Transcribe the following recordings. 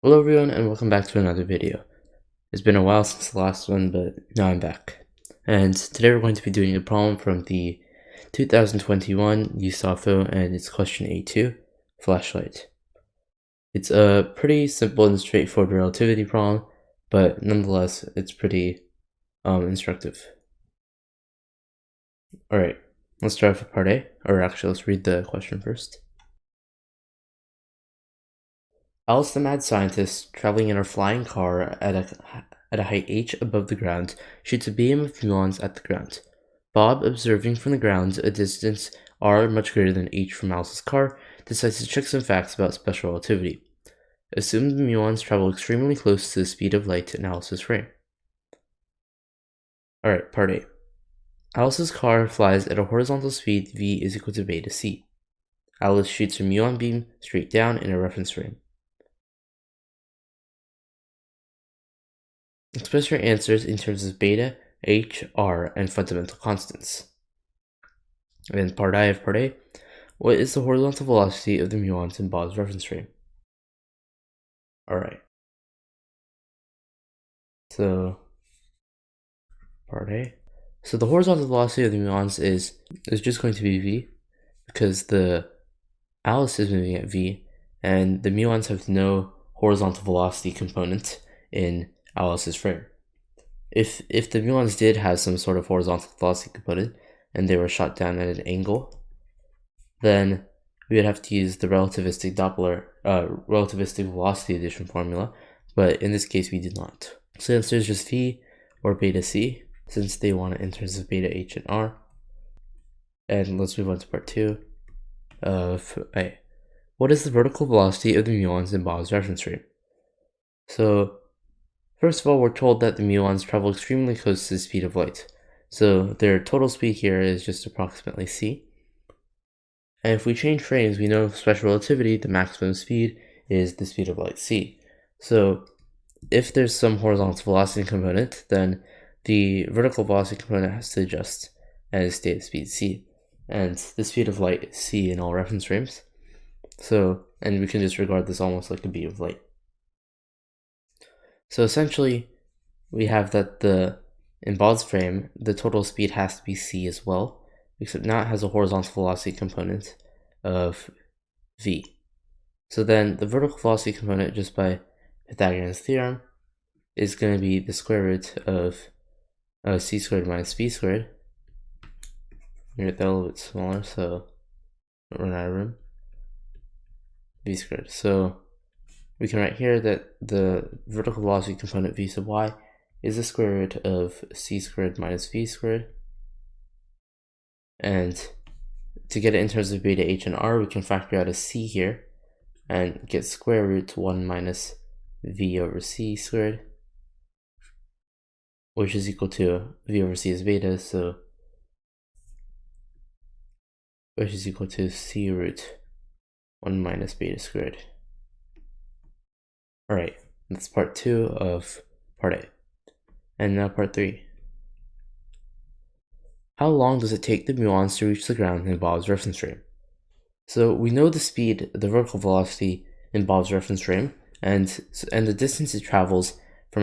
Hello everyone and welcome back to another video. It's been a while since the last one, but now I'm back. And today we're going to be doing a problem from the 2021 USAPhO and it's question A2, flashlight. It's a pretty simple and straightforward relativity problem, but nonetheless it's pretty instructive. Alright, let's start with part A, or actually let's read the question first. Alice the mad scientist, traveling in her flying car at a height h above the ground, shoots a beam of muons at the ground. Bob, observing from the ground a distance r much greater than h from Alice's car, decides to check some facts about special relativity. Assume the muons travel extremely close to the speed of light in Alice's frame. Alright, part A. Alice's car flies at a horizontal speed v is equal to beta c. Alice shoots her muon beam straight down in a reference frame. Express your answers in terms of beta, h, r, and fundamental constants. And then part I of part A, what is the horizontal velocity of the muons in Bob's reference frame? Alright. So, part A. So the horizontal velocity of the muons is just going to be v, because the Alice is moving at v, and the muons have no horizontal velocity component in Alice's frame. If the muons did have some sort of horizontal velocity component and they were shot down at an angle, then we would have to use the relativistic doppler relativistic velocity addition formula, but in this case we did not. So the answer is just v or beta c, since they want it in terms of beta h and r. And let's move on to part 2 of A. What is the vertical velocity of the muons in Bob's reference frame? So first of all, we're told that the muons travel extremely close to the speed of light. So their total speed here is just approximately c. And if we change frames, we know special relativity, the maximum speed is the speed of light c. So if there's some horizontal velocity component, then the vertical velocity component has to adjust and stay at speed c. And the speed of light is c in all reference frames. So, and we can just regard this almost like a beam of light. So essentially, we have that in Bob's frame, the total speed has to be c as well, except now it has a horizontal velocity component of v. So then the vertical velocity component, just by Pythagorean's theorem, is going to be the square root of c squared minus v squared. Make that a little bit smaller so don't run out of room. V squared. So we can write here that the vertical velocity component v sub y is the square root of c squared minus v squared. And to get it in terms of beta h and r, we can factor out a c here and get square root 1 minus v over c squared, which is equal to v over c is beta, so which is equal to c root 1 minus beta squared. Alright, that's part 2 of part A. And now part 3. How long does it take the muons to reach the ground in Bob's reference frame? So we know the speed, the vertical velocity in Bob's reference frame, and the distance it travels from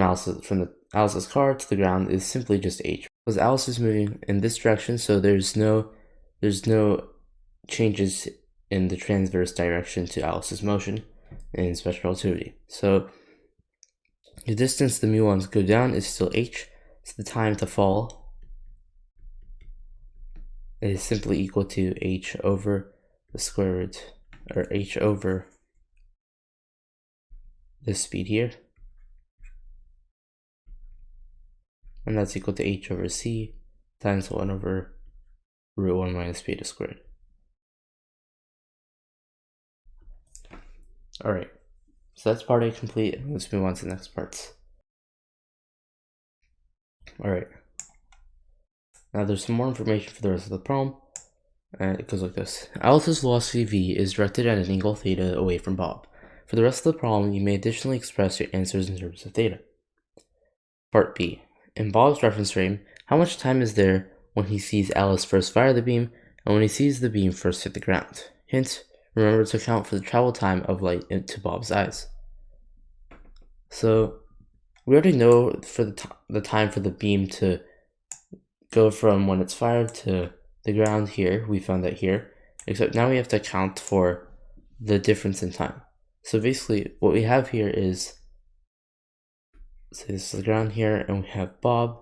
Alice's car to the ground is simply just h. Because Alice is moving in this direction, so there's no changes in the transverse direction to Alice's motion in special relativity. So the distance the muons go down is still h, so the time to fall is simply equal to h over the square root, or h over this speed here, and that's equal to h over c times 1 over root 1 minus beta squared. Alright, so that's part A complete. Let's move on to the next parts. Alright, now there's some more information for the rest of the problem, and it goes like this. Alice's velocity v is directed at an angle theta away from Bob. For the rest of the problem, you may additionally express your answers in terms of theta. Part B. In Bob's reference frame, how much time is there when he sees Alice first fire the beam, and when he sees the beam first hit the ground? Hint, remember to account for the travel time of light to Bob's eyes. So we already know for the time for the beam to go from when it's fired to the ground here. We found that here, except now we have to account for the difference in time. So basically what we have here is, say this is the ground here, and we have Bob,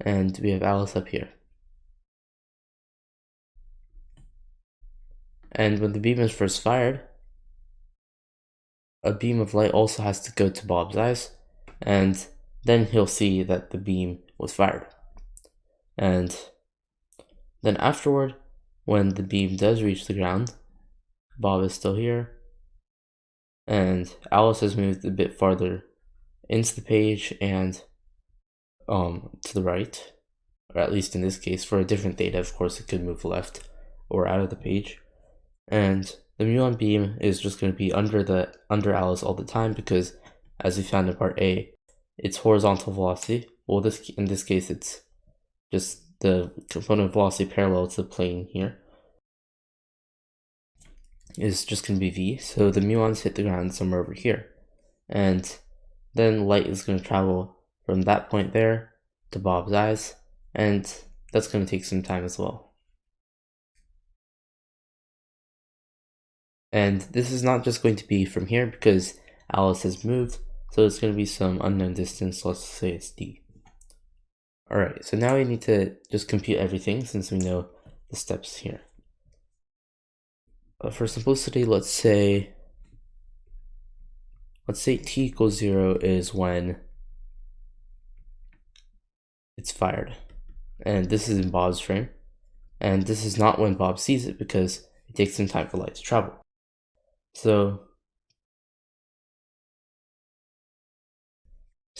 and we have Alice up here. And when the beam is first fired, a beam of light also has to go to Bob's eyes, and then he'll see that the beam was fired. And then afterward, when the beam does reach the ground, Bob is still here, and Alice has moved a bit farther into the page and to the right, or at least in this case. For a different theta, of course, it could move left or out of the page. And the muon beam is just going to be under Alice all the time, because as we found in part A, it's horizontal velocity. Well, in this case, it's just the component velocity parallel to the plane here is just going to be v. So the muons hit the ground somewhere over here, and then light is going to travel from that point there to Bob's eyes, and that's going to take some time as well. And this is not just going to be from here, because Alice has moved, so it's going to be some unknown distance. Let's say it's d. Alright, so now we need to just compute everything since we know the steps here. For simplicity, let's say t equals 0 is when it's fired, and this is in Bob's frame, and this is not when Bob sees it, because it takes some time for light to travel. So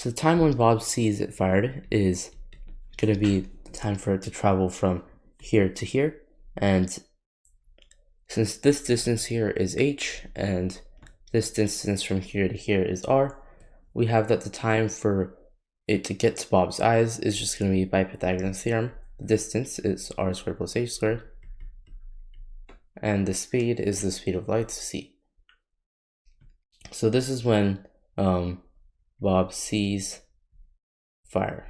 the time when Bob sees it fired is going to be the time for it to travel from here to here, and since this distance here is h and this distance from here to here is r, we have that the time for it to get to Bob's eyes is just going to be by Pythagorean's theorem. The distance is r squared plus h squared, and the speed is the speed of light, c. So this is when Bob sees fire.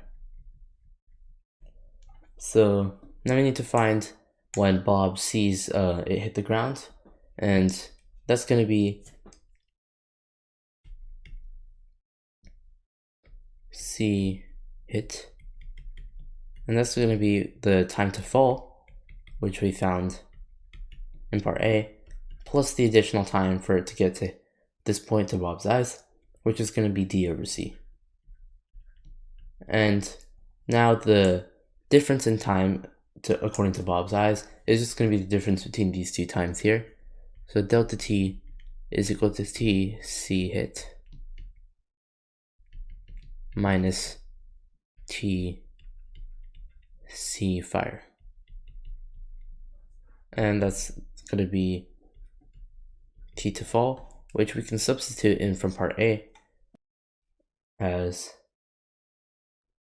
So now we need to find when Bob sees it hit the ground, and that's going to be C hit, and that's going to be the time to fall, which we found in part A, plus the additional time for it to get to this point to Bob's eyes, which is going to be d over c. And now the difference in time according to Bob's eyes is just going to be the difference between these two times here. So delta t is equal to t c hit minus t c fire, and that's going to be t to fall, which we can substitute in from part A as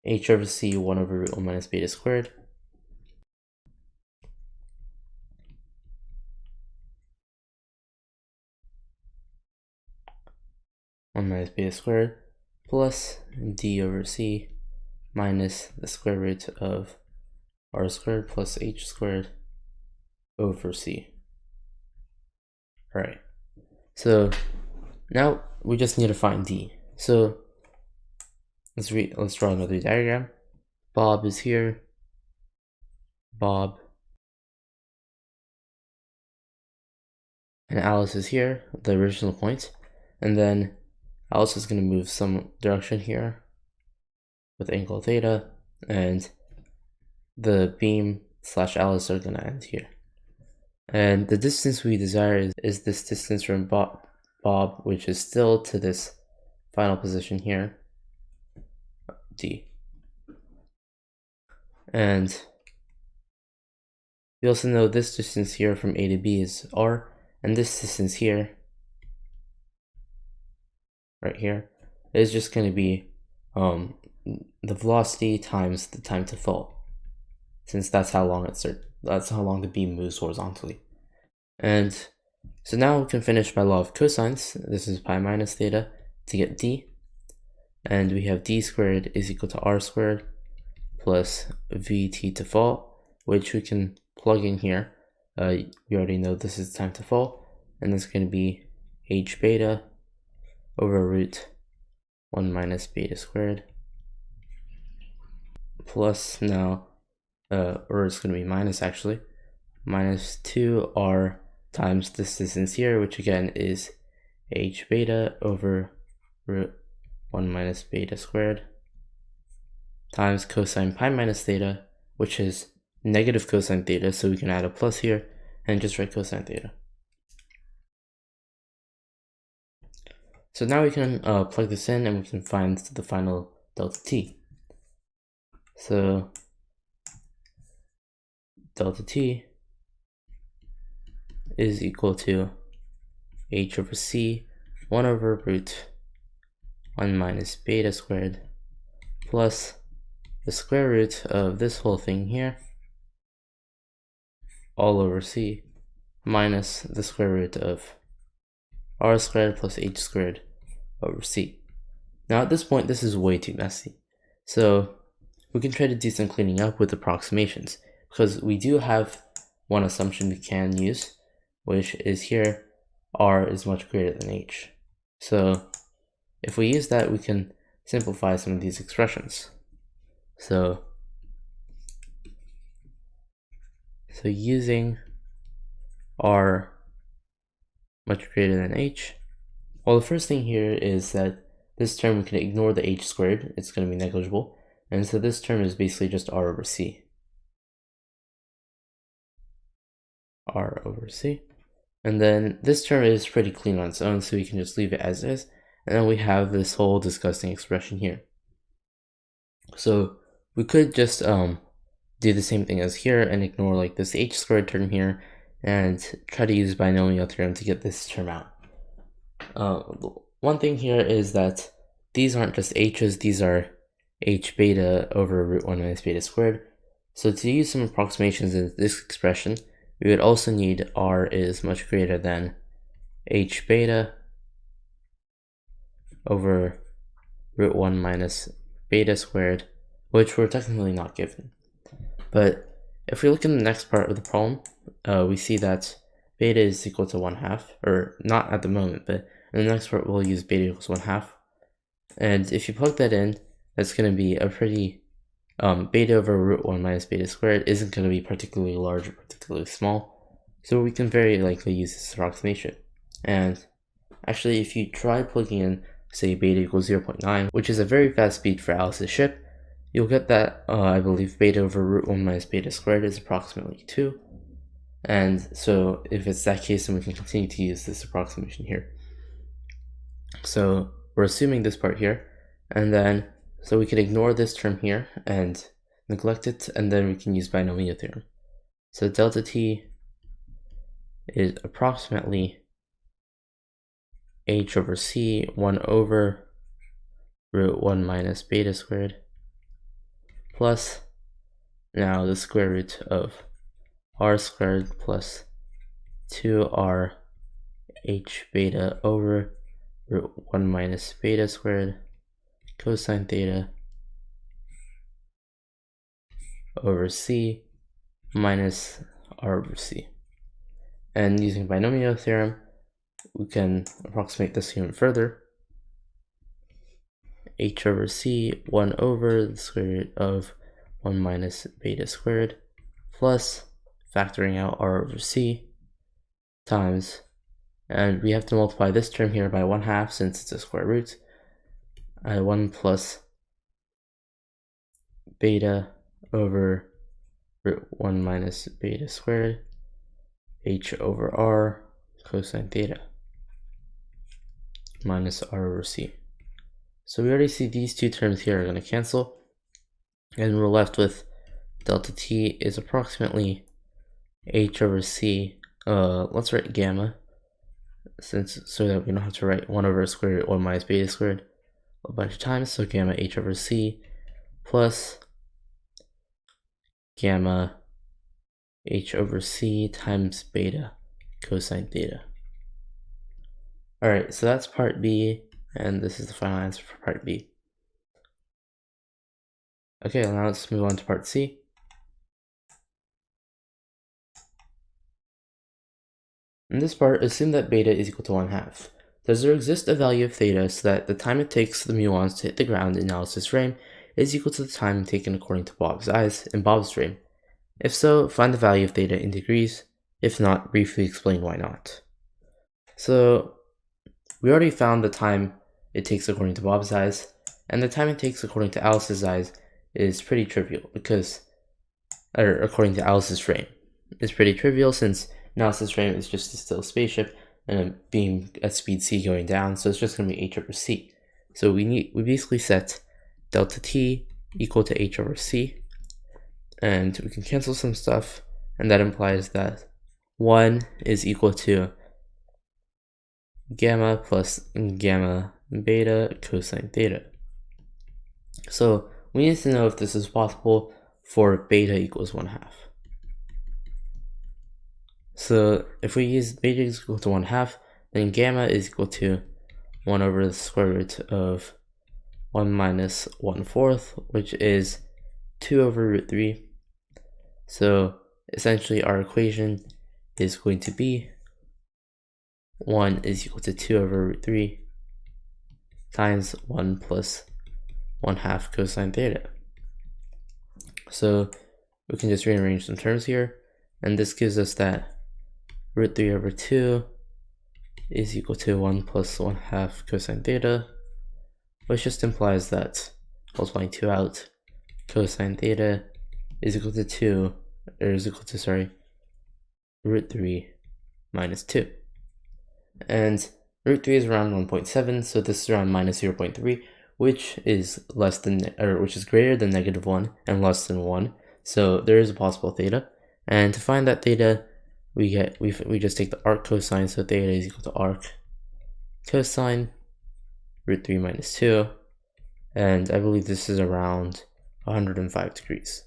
h over c 1 over root 1 minus beta squared minus beta squared plus d over c minus the square root of r squared plus h squared over c. Alright, so now we just need to find d. So let's draw another diagram. Bob is here, Bob, and Alice is here, the original point, and then Alice is going to move some direction here with angle theta, and the beam slash Alice are going to end here. And the distance we desire is this distance from Bob, which is still to this final position here, d. And we also know this distance here from A to B is r, and this distance here, right here, is just going to be the velocity times the time to fall, since that's how long the beam moves horizontally. And So now we can finish by law of cosines. This is pi minus theta to get d. And we have d squared is equal to r squared plus vt to fall, which we can plug in here. We already know this is time to fall, and that's going to be h beta over root 1 minus beta squared plus now, or it's going to be minus actually, minus 2r times this distance here, which again is h beta over root 1 minus beta squared times cosine pi minus theta, which is negative cosine theta, so we can add a plus here and just write cosine theta. So now we can plug this in and we can find the final delta t. So delta t is equal to h over c 1 over root 1 minus beta squared plus the square root of this whole thing here all over c minus the square root of r squared plus h squared over c. Now at this point this is way too messy, so we can try to do some cleaning up with approximations, because we do have one assumption we can use, which is here r is much greater than h. So if we use that, we can simplify some of these expressions. So using r much greater than h, well, the first thing here is that this term we can ignore the h squared, it's going to be negligible, and so this term is basically just r over c. R over c. And then this term is pretty clean on its own, so we can just leave it as is, and then we have this whole disgusting expression here. So we could just do the same thing as here and ignore like this h squared term here and try to use binomial theorem to get this term out. One thing here is that these aren't just h's, these are h beta over root 1 minus beta squared. So to use some approximations in this expression, we would also need r is much greater than h beta over root 1 minus beta squared, which we're technically not given. But if we look in the next part of the problem, we see that beta is equal to 1/2, or not at the moment, but in the next part we'll use beta equals 1/2. And if you plug that in, that's going to be a pretty, beta over root 1 minus beta squared isn't going to be particularly large or particularly small, so we can very likely use this approximation. And actually, if you try plugging in, say, beta equals 0.9, which is a very fast speed for Alice's ship, you'll get that, I believe, beta over root 1 minus beta squared is approximately 2. And so if it's that case, then we can continue to use this approximation here. So we're assuming this part here, and then so we can ignore this term here and neglect it, and then we can use binomial theorem. So delta t is approximately h over c 1 over root 1 minus beta squared plus now the square root of r squared plus 2r h beta over root 1 minus beta squared cosine theta over c minus r over c. And using binomial theorem, we can approximate this even further. H over c 1 over the square root of 1 minus beta squared plus factoring out r over c times, and we have to multiply this term here by 1/2 since it's a square root, 1 plus beta over root 1 minus beta squared h over r cosine theta minus r over c. So we already see these two terms here are going to cancel, and we're left with delta t is approximately h over c. Let's write gamma, so that we don't have to write 1 over square root 1 minus beta squared a bunch of times. So gamma h over c plus gamma h over c times beta cosine theta. Alright, so that's part B, and this is the final answer for part B. Okay, now let's move on to part C. In this part, assume that beta is equal to 1/2. Does there exist a value of theta so that the time it takes the muons to hit the ground in Alice's frame is equal to the time taken according to Bob's eyes in Bob's frame? If so, find the value of theta in degrees. If not, briefly explain why not. So, we already found the time it takes according to Bob's eyes, and the time it takes according to Alice's eyes is pretty trivial or according to Alice's frame. It's pretty trivial since Alice's frame is just a still spaceship and a beam at speed c going down, so it's just going to be h over c. So we basically set delta t equal to h over c, and we can cancel some stuff, and that implies that 1 is equal to gamma plus gamma beta cosine theta. So we need to know if this is possible for beta equals 1/2. So if we use beta is equal to 1/2, then gamma is equal to 1 over the square root of 1 minus 1/4, which is 2 over root 3. So essentially our equation is going to be 1 is equal to 2 over root 3 times 1 plus 1/2 cosine theta. So we can just rearrange some terms here, and this gives us that root 3 over 2 is equal to 1 plus 1/2 cosine theta, which just implies that, multiplying 2 out, cosine theta is equal to 2, or is equal to, sorry, root 3 minus 2. And root 3 is around 1.7, so this is around minus 0.3, which is which is greater than -1 and less than 1. So there is a possible theta. And to find that theta, we just take the arc cosine, so theta is equal to arc cosine root 3 minus 2, and I believe this is around 105 degrees.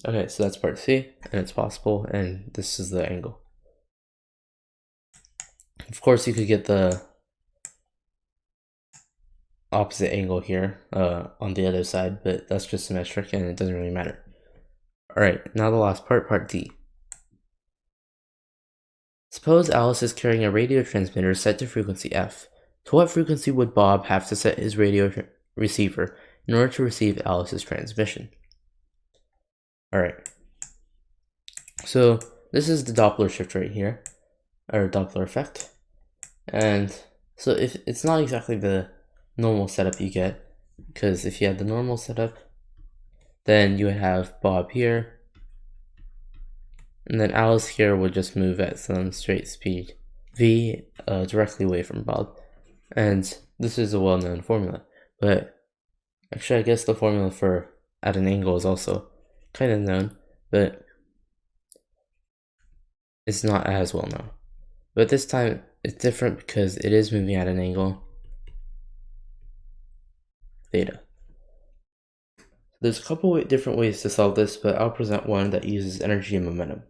Okay, so that's part C, and it's possible, and this is the angle. Of course, you could get the opposite angle here on the other side, but that's just symmetric and it doesn't really matter. Alright, now the last part, part D. Suppose Alice is carrying a radio transmitter set to frequency f. To what frequency would Bob have to set his radio receiver in order to receive Alice's transmission? Alright, so this is the Doppler shift right here, or Doppler effect. And so if it's not exactly the normal setup you get, because if you had the normal setup, then you would have Bob here, and then Alice here would just move at some straight speed v directly away from Bob. And this is a well-known formula, but actually I guess the formula for at an angle is also kind of known, but it's not as well known. But this time it's different because it is moving at an angle theta. There's a couple different ways to solve this, but I'll present one that uses energy and momentum.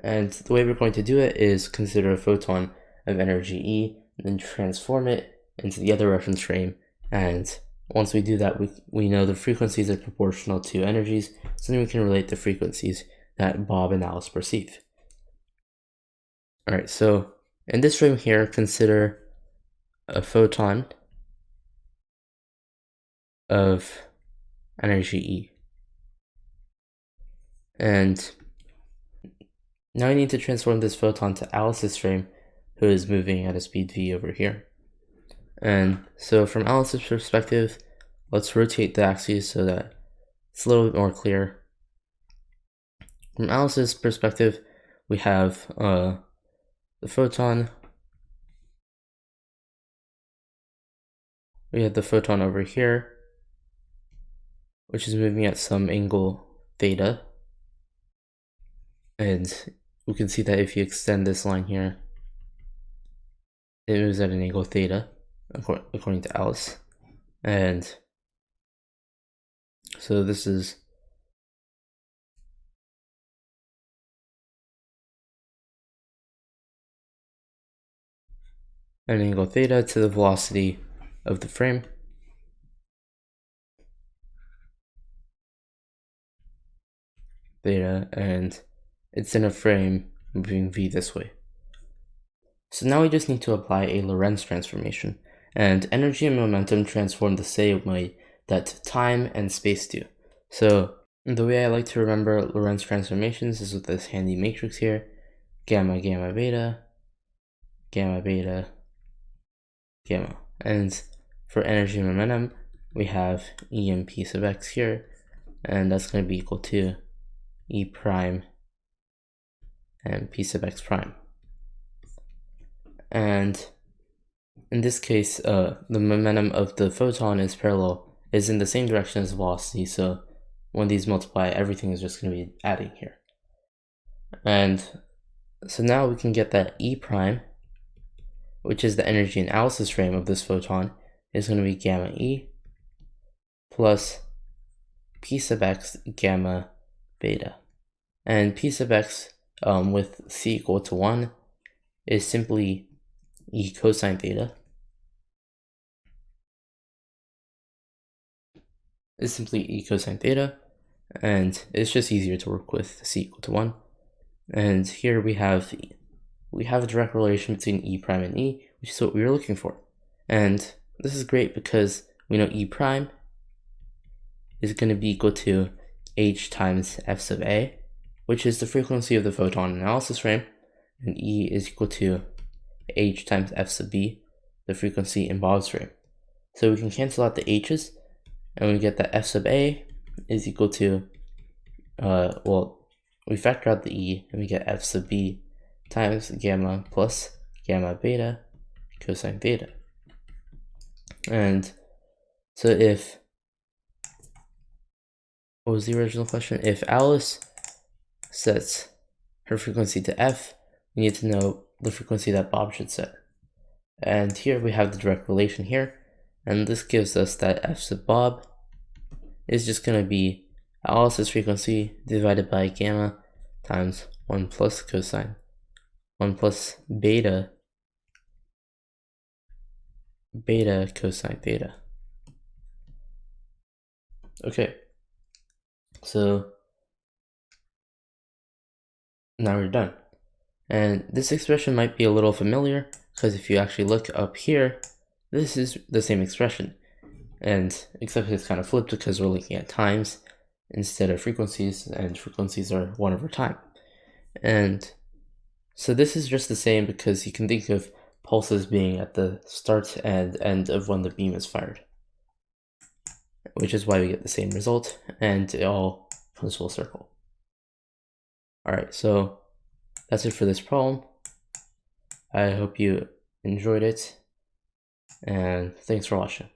And the way we're going to do it is consider a photon of energy E, and then transform it into the other reference frame. And once we do that, we know the frequencies are proportional to energies, so then we can relate the frequencies that Bob and Alice perceive. Alright, so in this frame here, consider a photon of energy E. And now I need to transform this photon to Alice's frame, who is moving at a speed v over here. And so from Alice's perspective, let's rotate the axes so that it's a little bit more clear. From Alice's perspective, we have the photon. We have the photon over here, which is moving at some angle theta. And we can see that if you extend this line here, it moves at an angle theta, according to Alice. And so this is an angle theta to the velocity of the frame. Theta, and it's in a frame moving v this way. So now we just need to apply a Lorentz transformation, and energy and momentum transform the same way that time and space do. So the way I like to remember Lorentz transformations is with this handy matrix here: gamma, gamma, beta, gamma, beta, gamma. And for energy and momentum, we have E and P sub x here, and that's going to be equal to E prime and P sub x prime. And in this case, the momentum of the photon is in the same direction as velocity, so when these multiply, everything is just going to be adding here. And so now we can get that E prime, which is the energy analysis frame of this photon, is going to be gamma E plus P sub x gamma beta. And P sub x with C equal to 1 is simply E cosine theta. Is simply E cosine theta, and it's just easier to work with C equal to 1. And here we have a direct relation between E prime and E, which is what we were looking for. And this is great because we know E prime is going to be equal to h times f sub a, which is the frequency of the photon analysis frame, and E is equal to h times f sub b, the frequency in Bob's frame. So we can cancel out the h's, and we get that f sub a is equal to, we factor out the E, and we get f sub b times gamma plus gamma beta cosine theta. And so what was the original question? If Alice sets her frequency to f, we need to know the frequency that Bob should set. And here we have the direct relation here, and this gives us that f sub Bob is just going to be Alice's frequency divided by gamma times 1 plus cosine, 1 plus beta cosine theta. Okay, so now we're done. And this expression might be a little familiar, because if you actually look up here, this is the same expression. And except it's kind of flipped because we're looking at times instead of frequencies, and frequencies are 1 over time. And so this is just the same because you can think of pulses being at the start and end of when the beam is fired, which is why we get the same result, and it all comes full circle. Alright, so that's it for this problem. I hope you enjoyed it, and thanks for watching.